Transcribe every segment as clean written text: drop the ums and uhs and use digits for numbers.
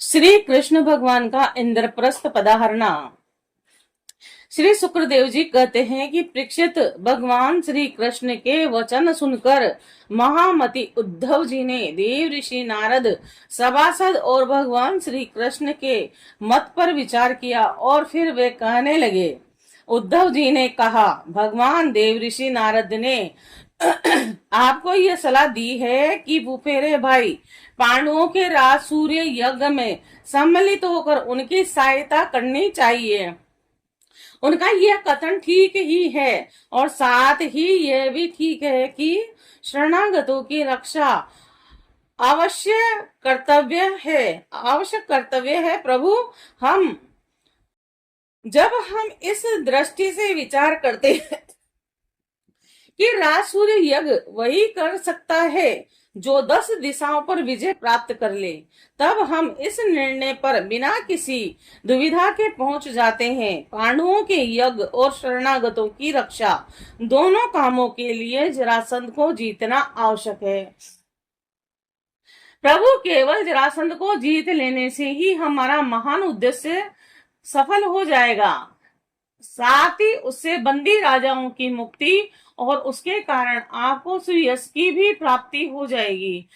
श्री कृष्ण भगवान का इंद्रप्रस्थ पदाहरणा। श्री शुक्रदेव जी कहते हैं कि परीक्षित, भगवान श्री कृष्ण के वचन सुनकर महामति उद्धव जी ने देव ऋषि नारद, सभासद और भगवान श्री कृष्ण के मत पर विचार किया और फिर वे कहने लगे। उद्धव जी ने कहा, भगवान देव ऋषि नारद ने आपको यह सलाह दी है कि फुफेरे भाई पांडवों के राज सूर्य यज्ञ में सम्मिलित होकर उनकी सहायता करनी चाहिए। उनका यह कथन ठीक ही है और साथ ही यह भी ठीक है कि शरणागतों की रक्षा आवश्यक कर्तव्य है। प्रभु, जब हम इस दृष्टि से विचार करते हैं कि राज सूर्य यज्ञ वही कर सकता है जो 10 दिशाओं पर विजय प्राप्त कर ले, तब हम इस निर्णय पर बिना किसी दुविधा के पहुंच जाते हैं। पांडवों के यज्ञ और शरणागतों की रक्षा दोनों कामों के लिए जरासंध को जीतना आवश्यक है। प्रभु, केवल जरासंध को जीत लेने से ही हमारा महान उद्देश्य सफल हो जाएगा। साथ ही उससे बंदी राजाओं की मुक्ति और उसके कारण आपको सुयश की भी प्राप्ति हो जाएगी।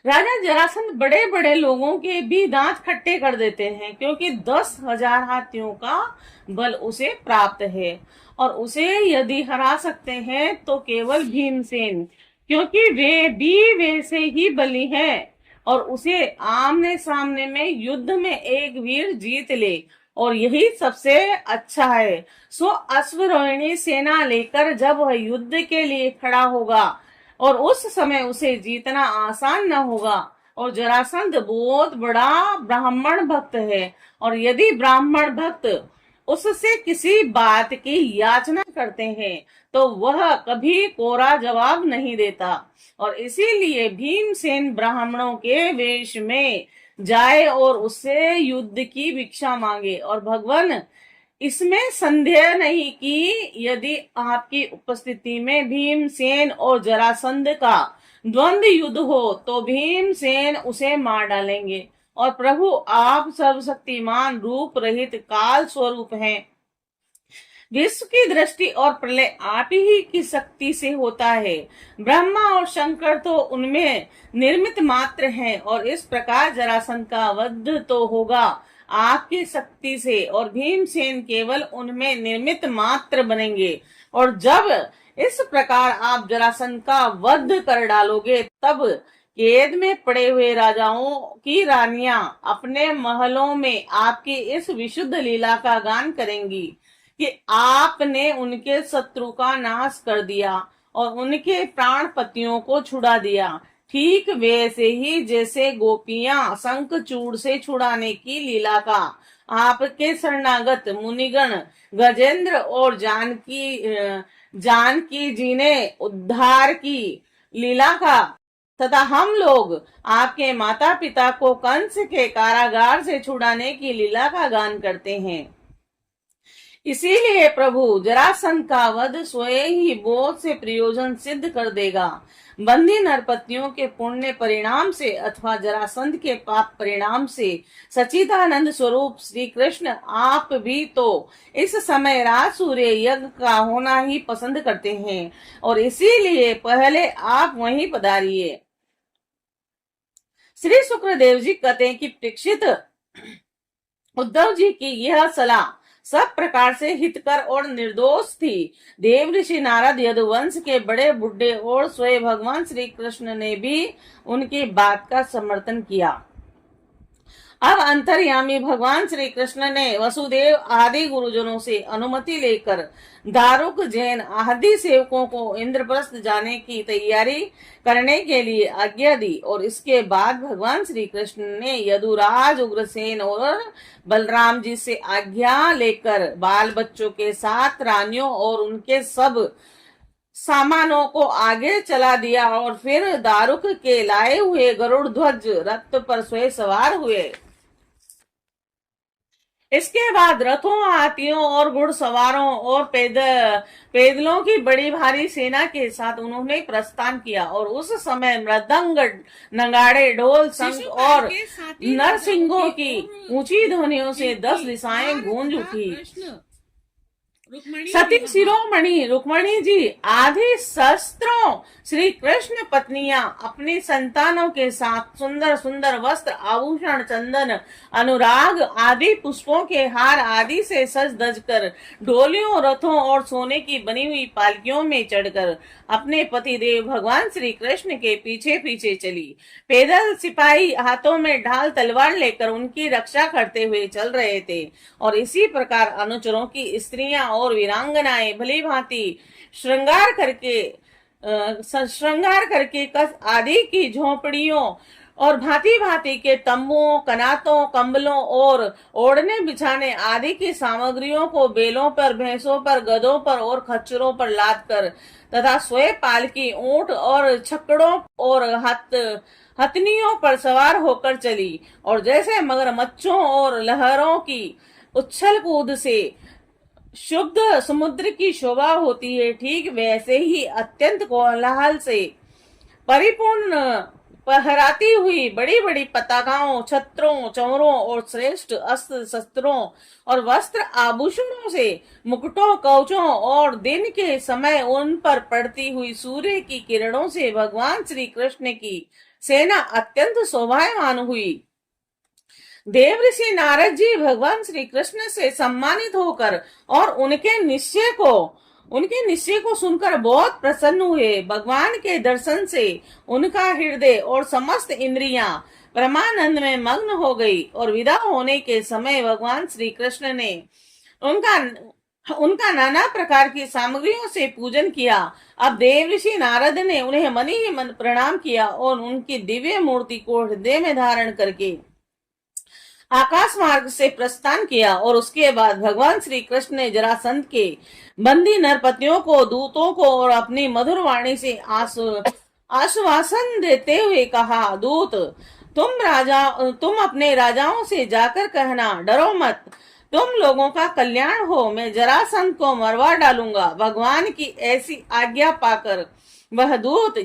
राजा जरासंध बड़े बड़े लोगों के भी दांत खट्टे कर देते हैं, क्योंकि 10,000 हाथियों का बल उसे प्राप्त है और उसे यदि हरा सकते हैं तो केवल भीमसेन, क्योंकि वे भी वैसे ही बली हैं। और उसे आमने सामने में युद्ध में एक वीर जीत ले और यही सबसे अच्छा है। सो अश्वरोहिणी सेना लेकर जब वह युद्ध के लिए खड़ा होगा और उस समय उसे जीतना आसान न होगा। और जरासंध बहुत बड़ा ब्राह्मण भक्त है और यदि ब्राह्मण भक्त उससे किसी बात की याचना करते हैं तो वह कभी कोरा जवाब नहीं देता और इसीलिए भीमसेन ब्राह्मणों के वेश में जाए और उससे युद्ध की भिक्षा मांगे। और भगवान, इसमें संदेह नहीं कि यदि आपकी उपस्थिति में भीमसेन और जरासंध का द्वंद्व युद्ध हो तो भीमसेन उसे मार डालेंगे। और प्रभु, आप सर्वशक्तिमान रूप रहित काल स्वरूप हैं। विश्व की दृष्टि और प्रलय आप ही की शक्ति से होता है। ब्रह्मा और शंकर तो उनमें निर्मित मात्र हैं और इस प्रकार जरासंध का वध तो होगा आपकी शक्ति से और भीमसेन केवल उनमें निर्मित मात्र बनेंगे। और जब इस प्रकार आप जरासंध का वध कर डालोगे तब कैद में पड़े हुए राजाओं की रानियां अपने महलों में आपकी इस विशुद्ध लीला का गान करेंगी कि आपने उनके शत्रु का नाश कर दिया और उनके प्राण पतियों को छुड़ा दिया, ठीक वैसे ही जैसे गोपियां शंखचूड़ से छुड़ाने की लीला का आपके शरणागत मुनिगण गजेंद्र और जानकी जी ने उद्धार की लीला का तथा हम लोग आपके माता पिता को कंस के कारागार से छुड़ाने की लीला का गान करते हैं। इसीलिए प्रभु, जरासंध का वध स्वयं ही बहुत से प्रयोजन सिद्ध कर देगा। बंदी नरपतियों के पुण्य परिणाम से अथवा जरासंध के पाप परिणाम से सच्चिदानंद स्वरूप श्री कृष्ण आप भी तो इस समय राज सूर्य यज्ञ का होना ही पसंद करते हैं और इसीलिए पहले आप वहीं पधारिए। श्री शुक्रदेव जी कहते हैं कि परीक्षित, उद्धव जी की यह सलाह सब प्रकार से हितकर और निर्दोष थी। देव ऋषि नारद, यदुवंश के बड़े बुढ़े और स्वयं भगवान श्री कृष्ण ने भी उनकी बात का समर्थन किया। अब अंतर्यामी भगवान श्री कृष्ण ने वसुदेव आदि गुरुजनों से अनुमति लेकर दारुक, जैन आदि सेवकों को इंद्रप्रस्थ जाने की तैयारी करने के लिए आज्ञा दी और इसके बाद भगवान श्री कृष्ण ने यदुराज, उग्रसेन और बलराम जी से आज्ञा लेकर बाल बच्चों के साथ रानियों और उनके सब सामानों को आगे चला दिया और फिर दारुक के लाए हुए गरुड़ ध्वज रथ पर स्वयं सवार हुए। इसके बाद रथों, हाथियों और घुड़सवारों और पैदलों की बड़ी भारी सेना के साथ उन्होंने प्रस्थान किया। और उस समय मृदंग, नगाड़े, ढोल, शंख और नरसिंगों की ऊंची ध्वनियों से 10 दिशाएं गूंज उठी। सती शिरोमणि रुक्मणी जी आदि शस्त्रों श्री कृष्ण पत्नियां अपनी संतानों के साथ सुंदर सुंदर वस्त्र, आभूषण, चंदन, अनुराग आदि पुष्पों के हार आदि से सज धज कर डोलियों, रथों और सोने की बनी हुई पालकियों में चढ़कर अपने पति देव भगवान श्री कृष्ण के पीछे पीछे चली। पैदल सिपाही हाथों में ढाल तलवार लेकर उनकी रक्षा करते हुए चल रहे थे। और इसी प्रकार अनुचरों की स्त्रियां और वीरांगनाएं भली भांति श्रृंगार करके कस आदि की झोपड़ियों और भांति भांति के तंबुओं, कनातों, कंबलों और ओढ़ने बिछाने आदि की सामग्रियों को बेलों पर, भैंसों पर, गधों पर और खच्चरों पर लाद कर तथा स्वयं पालकी, ऊंट और छकड़ों और हथनियों पर सवार होकर चली। और जैसे मगरमच्छों और लहरों की उछल कूद से शुद्ध समुद्र की शोभा होती है, ठीक वैसे ही अत्यंत कोलाहल से परिपूर्ण फहराती हुई बड़ी बड़ी पताकाओं, छत्रों, चौरों और श्रेष्ठ अस्त्र शस्त्रों और वस्त्र आभूषणों से, मुकुटों, कवचों और दिन के समय उन पर पड़ती हुई सूर्य की किरणों से भगवान श्री कृष्ण की सेना अत्यंत शोभायमान हुई। देव ऋषि नारद जी भगवान श्री कृष्ण से सम्मानित होकर और उनके निश्चय को सुनकर बहुत प्रसन्न हुए। भगवान के दर्शन से उनका हृदय और समस्त इंद्रियां परमानंद में मग्न हो गई। और विदा होने के समय भगवान श्री कृष्ण ने उनका नाना प्रकार की सामग्रियों से पूजन किया। अब देव ऋषि नारद ने उन्हें मन ही मन प्रणाम किया और उनकी दिव्य मूर्ति को हृदय में धारण करके आकाश मार्ग से प्रस्थान किया। और उसके बाद भगवान श्री कृष्ण ने जरासंध के बंदी नरपतियों को, दूतों को और अपनी मधुर वाणी से आश्वासन देते हुए कहा, दूत तुम अपने राजाओं से जाकर कहना, डरो मत, तुम लोगों का कल्याण हो, मैं जरासंध को मरवा डालूंगा। भगवान की ऐसी आज्ञा पाकर वह दूत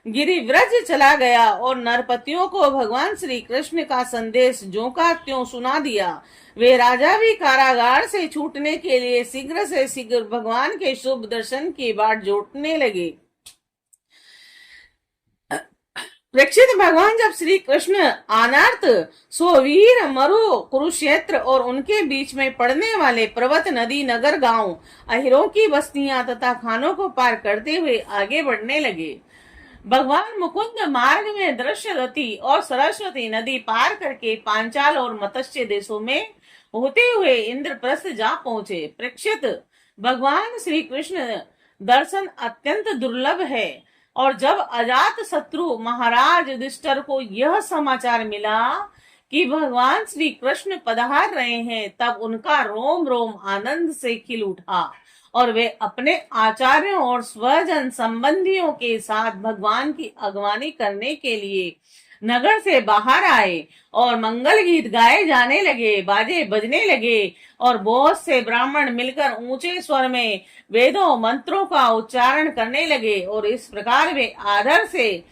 गिरिव्रज चला गया और नरपतियों को भगवान श्री कृष्ण का संदेश ज्यों का त्यों सुना दिया। वे राजा भी कारागार से छूटने के लिए शीघ्र से शीघ्र भगवान के शुभ दर्शन की बाट जोटने लगे। परीक्षित भगवान जब श्री कृष्ण अनर्थ सोवीर मरु कुरुक्षेत्र और उनके बीच में पड़ने वाले पर्वत, नदी, नगर, गांव, अहिरों की बस्तियां तथा खानों को पार करते हुए आगे बढ़ने लगे। भगवान मुकुंद मार्ग में दृश्यवती और सरस्वती नदी पार करके पांचाल और मत्स्य देशों में होते हुए इंद्रप्रस्थ जा पहुंचे। परीक्षित, भगवान श्री कृष्ण दर्शन अत्यंत दुर्लभ है। और जब अजात शत्रु महाराज युधिष्ठिर को यह समाचार मिला कि भगवान श्री कृष्ण पधार रहे हैं, तब उनका रोम रोम आनंद से खिल उठा और वे अपने आचार्यों और स्वजन संबंधियों के साथ भगवान की अगवानी करने के लिए नगर से बाहर आए। और मंगल गीत गाए जाने लगे, बाजे बजने लगे और बहुत से ब्राह्मण मिलकर ऊंचे स्वर में वेदों मंत्रों का उच्चारण करने लगे। और इस प्रकार वे आदर से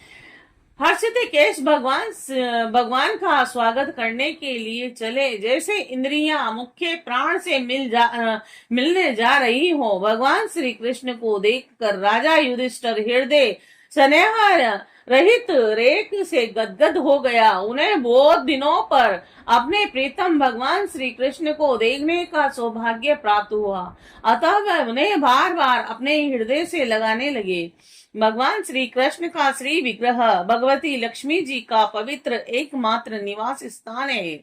हर्षित केश भगवान का स्वागत करने के लिए चले, जैसे इंद्रियां मुख्य प्राण से मिलने जा रही हो। भगवान श्री कृष्ण को देखकर राजा युधिष्ठिर हृदय स्नेह रहित रेख से गदगद हो गया। उन्हें बहुत दिनों पर अपने प्रीतम भगवान श्री कृष्ण को देखने का सौभाग्य प्राप्त हुआ, अतः वह उन्हें बार बार अपने हृदय से लगाने लगे। भगवान श्री कृष्ण का श्री विग्रह भगवती लक्ष्मी जी का पवित्र एकमात्र निवास स्थान है।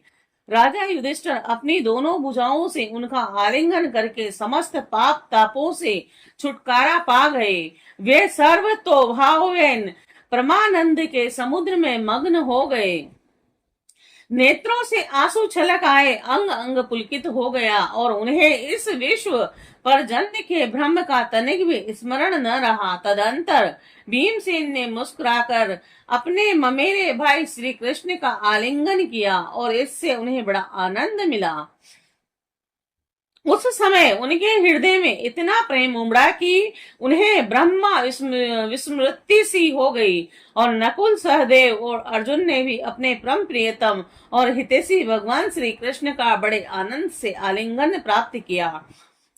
राजा युधिष्ठिर अपनी दोनों भुजाओं से उनका आलिंगन करके समस्त पाप तापों से छुटकारा पा गए। वे सर्वतोभावेन परमानंद के समुद्र में मग्न हो गए। नेत्रों से आंसू छलक आए, अंग अंग पुलकित हो गया और उन्हें इस विश्व पर जन्म के ब्रह्म का तनिक भी स्मरण न रहा। तदंतर भीमसेन ने मुस्कुराकर अपने ममेरे भाई श्री कृष्ण का आलिंगन किया और इससे उन्हें बड़ा आनंद मिला। उस समय उनके हृदय में इतना प्रेम उमड़ा कि उन्हें ब्रह्मा विस्मृति सी हो गई। और नकुल, सहदेव और अर्जुन ने भी अपने परम प्रियतम और हितैषी भगवान श्री कृष्ण का बड़े आनंद से आलिंगन प्राप्त किया।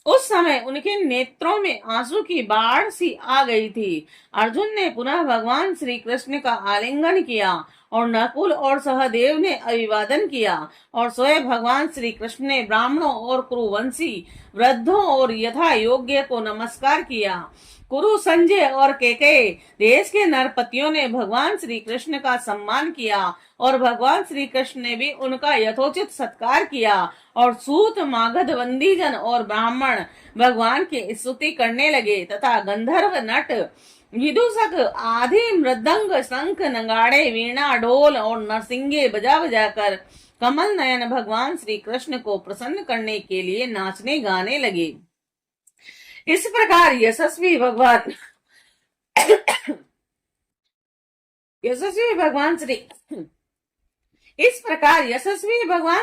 उस समय उनके नेत्रों में आंसू की बाढ़ सी आ गई थी। अर्जुन ने पुनः भगवान श्री कृष्ण का आलिंगन किया और नकुल और सहदेव ने अभिवादन किया, और स्वयं भगवान श्री कृष्ण ने ब्राह्मणों और कुरुवंशी वृद्धों और यथा योग्य को नमस्कार किया। कुरु, संजय और केकय देश के नरपतियों ने भगवान श्री कृष्ण का सम्मान किया और भगवान श्री कृष्ण ने भी उनका यथोचित सत्कार किया। और सूत, मागध, बंदीजन और ब्राह्मण भगवान की स्तुति करने लगे तथा गंधर्व, नट, विदूषक आदि मृदंग, शंख, नगाड़े, वीणा, ढोल और नरसिंगे बजा बजा कर कमल नयन भगवान श्री कृष्ण को प्रसन्न करने के लिए नाचने गाने लगे। इस प्रकार यशस्वी भगवान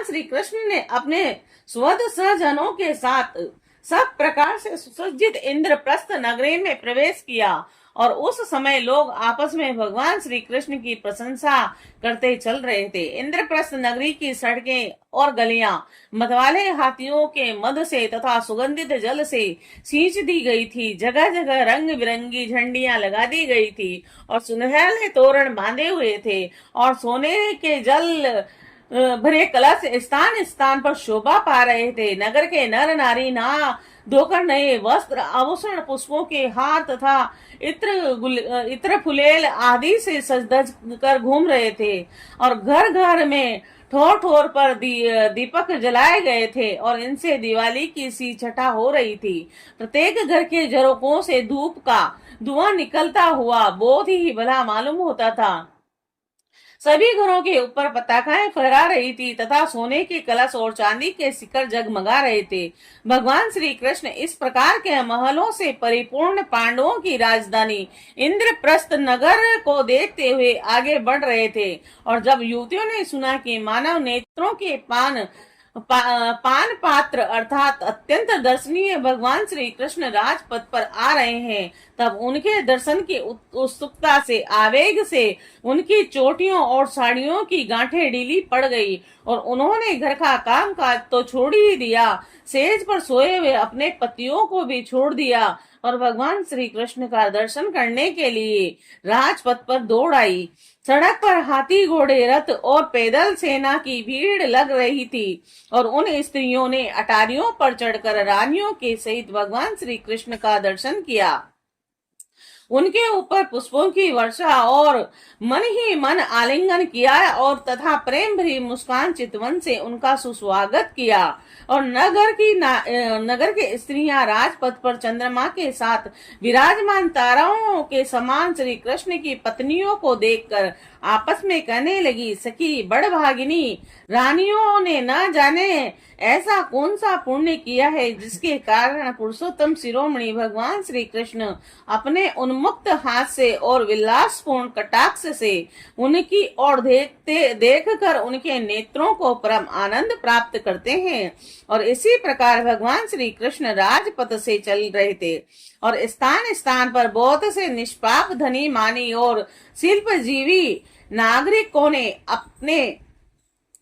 श्री कृष्ण ने अपने स्वद सहजनों के साथ सब प्रकार से सुसज्जित इंद्रप्रस्थ नगरी में प्रवेश किया। और उस समय लोग आपस में भगवान श्री कृष्ण की प्रशंसा करते चल रहे थे। इंद्रप्रस्थ नगरी की सड़कें और गलियां मतवाले हाथियों के मद से तथा सुगंधित जल से सींच दी गई थी। जगह जगह रंग बिरंगी झंडियां लगा दी गई थी और सुनहरे तोरण बांधे हुए थे, और सोने के जल भरे कलश स्थान स्थान पर शोभा पा रहे थे। नगर के नर नारी नहा धोकर नए वस्त्र, आभूषण, पुष्पों के हार तथा इत्र फुलेल आदि से सज धज कर घूम रहे थे। और घर घर में ठोर ठोर पर दीपक जलाए गए थे और इनसे दिवाली की सी छटा हो रही थी। प्रत्येक घर के झरोकों से धूप का धुआं निकलता हुआ बहुत ही भला मालूम होता था। सभी घरों के ऊपर पताकाएं फहरा रही थी तथा सोने के कलश और चांदी के शिखर जगमगा रहे थे। भगवान श्री कृष्ण इस प्रकार के महलों से परिपूर्ण पांडवों की राजधानी इंद्रप्रस्थ नगर को देखते हुए आगे बढ़ रहे थे। और जब युवतियों ने सुना कि मानव नेत्रों के पान पात्र अर्थात अत्यंत दर्शनीय भगवान श्री कृष्ण राजपथ पर आ रहे हैं, तब उनके दर्शन की उत्सुकता से, आवेग से उनकी चोटियों और साड़ियों की गांठें ढीली पड़ गई और उन्होंने घर का काम काज तो छोड़ ही दिया, सेज पर सोए हुए अपने पतियों को भी छोड़ दिया और भगवान श्री कृष्ण का दर्शन करने के लिए राजपथ पर दौड़ आई। सड़क पर हाथी, घोड़े, रथ और पैदल सेना की भीड़ लग रही थी और उन स्त्रियों ने अटारियों पर चढ़कर रानियों के सहित भगवान श्री कृष्ण का दर्शन किया। उनके ऊपर पुष्पों की वर्षा और मन ही मन आलिंगन किया और तथा प्रेम भरी मुस्कान चितवन से उनका सुस्वागत किया। और नगर के स्त्रियां राजपथ पर चंद्रमा के साथ विराजमान ताराओं के समान श्री कृष्ण की पत्नियों को देखकर आपस में कहने लगी, सखी बड़ भागिनी, रानियों ने न जाने ऐसा कौन सा पुण्य किया है जिसके कारण पुरुषोत्तम शिरोमणि भगवान श्री कृष्ण अपने उन्मुक्त हाथ से और विलासपूर्ण कटाक्ष से उनकी ओर देख कर उनके नेत्रों को परम आनंद प्राप्त करते हैं। और इसी प्रकार भगवान श्री कृष्ण राजपथ से चल रहे थे और स्थान स्थान पर बहुत से निष्पाप, धनी, मानी और शिल्पजीवी नागरिकों ने अपने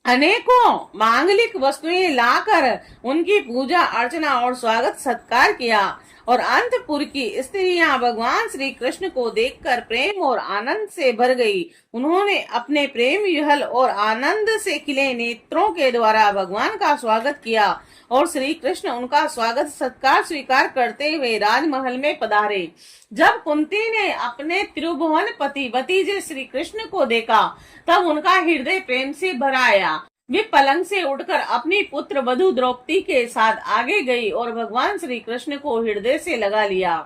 अनेकों मांगलिक वस्तुएं लाकर उनकी पूजा अर्चना और स्वागत सत्कार किया। और अंतपुर की स्त्रियां भगवान श्री कृष्ण को देखकर प्रेम और आनंद से भर गई। उन्होंने अपने प्रेम विहल और आनंद से खिले नेत्रों के द्वारा भगवान का स्वागत किया और श्री कृष्ण उनका स्वागत सत्कार स्वीकार करते हुए राजमहल में पधारे। जब कुंती ने अपने त्रिभुवन पति भतीजे श्री कृष्ण को देखा, तब उनका हृदय प्रेम से भर आया। वे पलंग से उठकर अपनी पुत्र वधु द्रौपदी के साथ आगे गई और भगवान श्री कृष्ण को हृदय से लगा लिया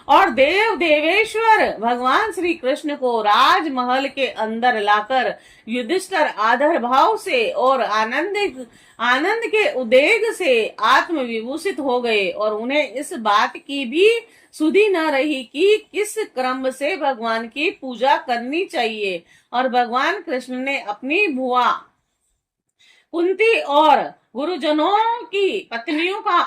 और देवेश्वर भगवान श्री कृष्ण को राजमहल के अंदर लाकर युधिष्ठिर आदर भाव से और आनंद के उद्वेग से आत्म विभूषित हो गए। और उन्हें इस बात की भी सुधि न रही कि किस क्रम से भगवान की पूजा करनी चाहिए। और भगवान कृष्ण ने अपनी भुआ कुंती और गुरुजनों की पत्नियों का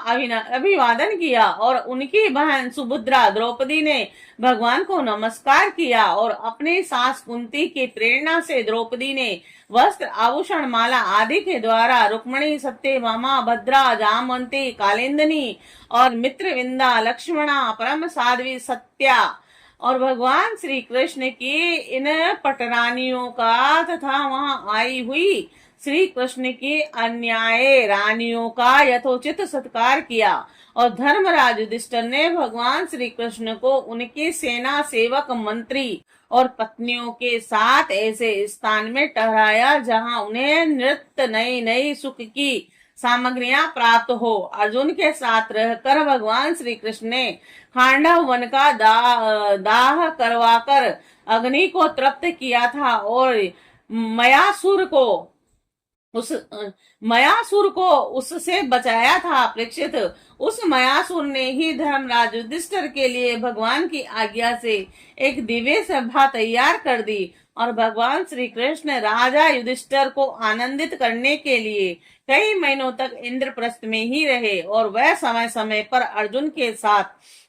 अभिवादन किया और उनकी बहन सुभद्रा द्रौपदी ने भगवान को नमस्कार किया और अपनी सास कुंती की प्रेरणा से द्रौपदी ने वस्त्र आभूषण माला आदि के द्वारा रुक्मणी सत्यभामा भद्रा जामवंती कालिंदनी और मित्रविंदा लक्ष्मणा परम साध्वी सत्या और भगवान श्री कृष्ण की इन पटरानियों का तथा वहां आई हुई श्री कृष्ण की अन्याय रानियों का यथोचित सत्कार किया और धर्मराज युधिष्ठिर ने भगवान श्री कृष्ण को उनकी सेना सेवक मंत्री और पत्नियों के साथ ऐसे स्थान में ठहराया जहां उन्हें नृत्य नई नई सुख की सामग्रियां प्राप्त हो। अर्जुन के साथ रहकर भगवान श्री कृष्ण ने खांडव वन का दाह करवाकर अग्नि को तृप्त किया था और मयासुर को उससे बचाया था। परीक्षित, उस मयासुर ने ही धर्मराज युधिष्ठिर के लिए भगवान की आज्ञा से एक दिव्य सभा तैयार कर दी और भगवान श्री कृष्ण राजा युधिष्ठिर को आनंदित करने के लिए कई महीनों तक इंद्रप्रस्थ में ही रहे और वह समय समय पर अर्जुन के साथ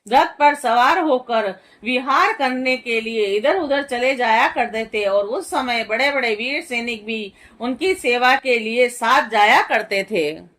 रथ पर सवार होकर विहार करने के लिए इधर उधर चले जाया करते थे और उस समय बड़े बड़े वीर सैनिक भी उनकी सेवा के लिए साथ जाया करते थे।